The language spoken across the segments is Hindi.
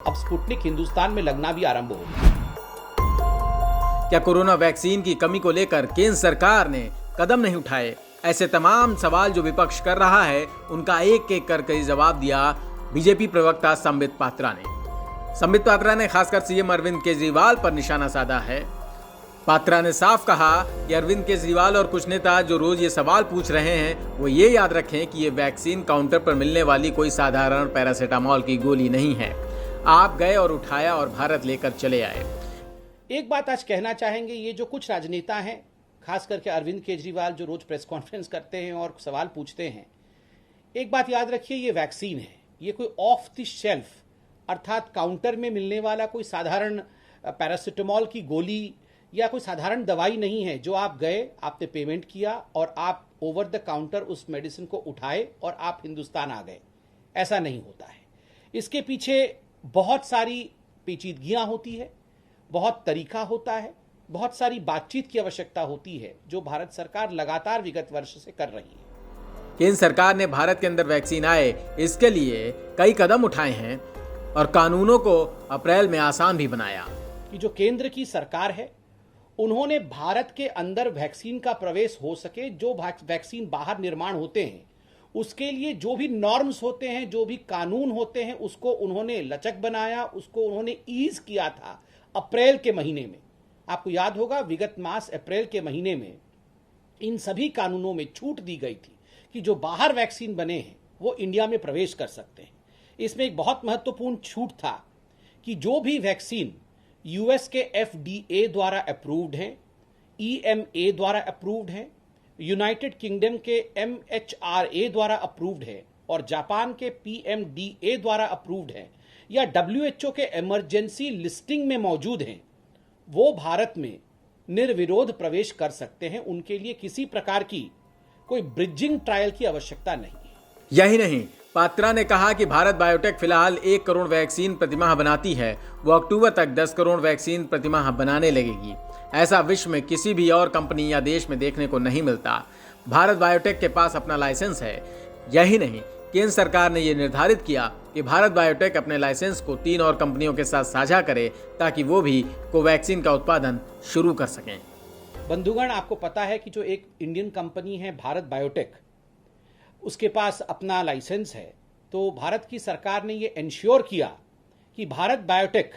अब स्पुतनिक हिंदुस्तान में लगना भी आरंभ हो गया। क्या कोरोना वैक्सीन की कमी को लेकर केंद्र सरकार ने कदम नहीं उठाए? ऐसे तमाम सवाल जो विपक्ष कर रहा है, उनका एक एक करके जवाब दिया बीजेपी प्रवक्ता संबित पात्रा ने। संबित पात्रा ने खासकर सीएम अरविंद केजरीवाल पर निशाना साधा है। पात्रा ने साफ कहा कि अरविंद केजरीवाल और कुछ नेता जो रोज ये सवाल पूछ रहे हैं, वो ये याद रखें कि ये वैक्सीन काउंटर पर मिलने वाली कोई साधारण पैरासीटामोल की गोली नहीं है। आप गए और उठाया और भारत लेकर चले आए। एक बात आज कहना चाहेंगे, ये जो कुछ राजनेता हैं, खास करके अरविंद केजरीवाल जो रोज प्रेस कॉन्फ्रेंस करते हैं और सवाल पूछते हैं, एक बात याद रखिए, ये वैक्सीन है, ये कोई ऑफ द शेल्फ अर्थात काउंटर में मिलने वाला कोई साधारण पैरासीटामोल की गोली या कोई साधारण दवाई नहीं है जो आप गए, आपने पेमेंट किया और आप ओवर द काउंटर उस मेडिसिन को उठाए और आप हिंदुस्तान आ गए। ऐसा नहीं होता है। इसके पीछे बहुत सारी पेचीदगियां होती है, बहुत तरीका होता है, बहुत सारी बातचीत की आवश्यकता होती है, जो भारत सरकार लगातार विगत वर्ष से कर रही है। केंद्र सरकार ने भारत के अंदर वैक्सीन आए, इसके लिए कई कदम उठाए हैं और कानूनों को अप्रैल में आसान भी बनाया। कि जो केंद्र की सरकार है, उन्होंने भारत के अंदर वैक्सीन का प्रवेश हो सके, जो वैक्सीन बाहर निर्माण होते हैं उसके लिए जो भी नॉर्म्स होते हैं, जो भी कानून होते हैं, उसको उन्होंने लचक बनाया, उसको उन्होंने ईज किया था अप्रैल के महीने में। आपको याद होगा विगत मास अप्रैल के महीने में इन सभी कानूनों में छूट दी गई थी कि जो बाहर वैक्सीन बने हैं वो इंडिया में प्रवेश कर सकते हैं। इसमें एक बहुत महत्वपूर्ण छूट था कि जो भी वैक्सीन यूएस के FDA द्वारा अप्रूव्ड हैं, EMA द्वारा अप्रूव्ड हैं, यूनाइटेड किंगडम के MHRA द्वारा अप्रूव्ड है और जापान के PMDA द्वारा अप्रूव्ड है या WHO के इमरजेंसी लिस्टिंग में मौजूद हैं, वो भारत में निर्विरोध प्रवेश कर सकते हैं। उनके लिए किसी प्रकार की कोई ब्रिजिंग ट्रायल की आवश्यकता नहीं है। यही नहीं, पात्रा ने कहा कि भारत बायोटेक फिलहाल 1 करोड़ वैक्सीन प्रतिमाह बनाती है। वो अक्टूबर तक 10 करोड़ वैक्सीन प्रतिमाह बनाने लगेगी। ऐसा विश्व में किसी भी और कंपनी या देश में देखने को नहीं मिलता। भारत बायोटेक के पास अपना लाइसेंस है। यही नहीं, केंद्र सरकार ने यह निर्धारित किया कि भारत बायोटेक अपने लाइसेंस को 3 और कंपनियों के साथ साझा करे ताकि वो भी कोवैक्सीन का उत्पादन शुरू कर सकें। बंधुगण, आपको पता है कि जो एक इंडियन कंपनी है भारत बायोटेक, उसके पास अपना लाइसेंस है। तो भारत की सरकार ने ये इंश्योर किया कि भारत बायोटेक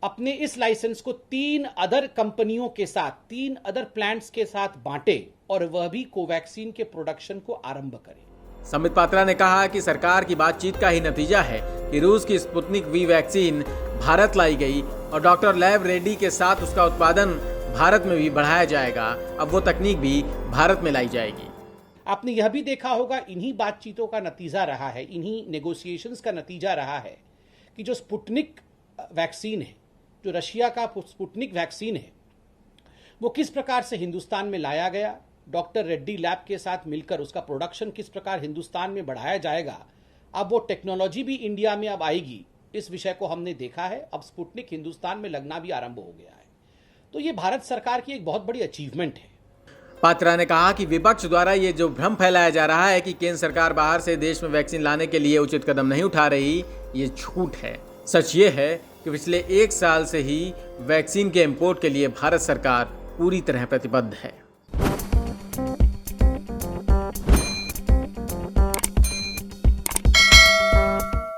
अपने इस लाइसेंस को 3 अदर कंपनियों के साथ, 3 अदर प्लांट्स के साथ बांटे और वह भी कोवैक्सीन के प्रोडक्शन को आरंभ करे। संबित पात्रा ने कहा कि सरकार की बातचीत का ही नतीजा है कि रूस की स्पुतनिक वी वैक्सीन भारत लाई गई और डॉक्टर लैब रेड्डी के साथ उसका उत्पादन भारत में भी बढ़ाया जाएगा। अब वो तकनीक भी भारत में लाई जाएगी। आपने यह भी देखा होगा, इन्हीं बातचीतों का नतीजा रहा है, इन्हीं नेगोशिएशंस का नतीजा रहा है कि जो स्पुतनिक वैक्सीन है, जो रशिया का स्पुतनिक वैक्सीन है, वो किस प्रकार से हिंदुस्तान में लाया गया, डॉक्टर रेड्डी लैब के साथ मिलकर उसका प्रोडक्शन किस प्रकार हिंदुस्तान में बढ़ाया जाएगा। अब वो टेक्नोलॉजी भी इंडिया में अब आएगी, इस विषय को हमने देखा है। अब स्पुतनिक हिंदुस्तान में लगना भी आरंभ हो गया है। तो ये भारत सरकार की एक बहुत बड़ी अचीवमेंट है। पात्रा ने कहा कि विपक्ष द्वारा ये जो भ्रम फैलाया जा रहा है कि केंद्र सरकार बाहर से देश में वैक्सीन लाने के लिए उचित कदम नहीं उठा रही, ये झूठ है। सच ये है कि पिछले 1 साल से ही वैक्सीन के इंपोर्ट के लिए भारत सरकार पूरी तरह प्रतिबद्ध है।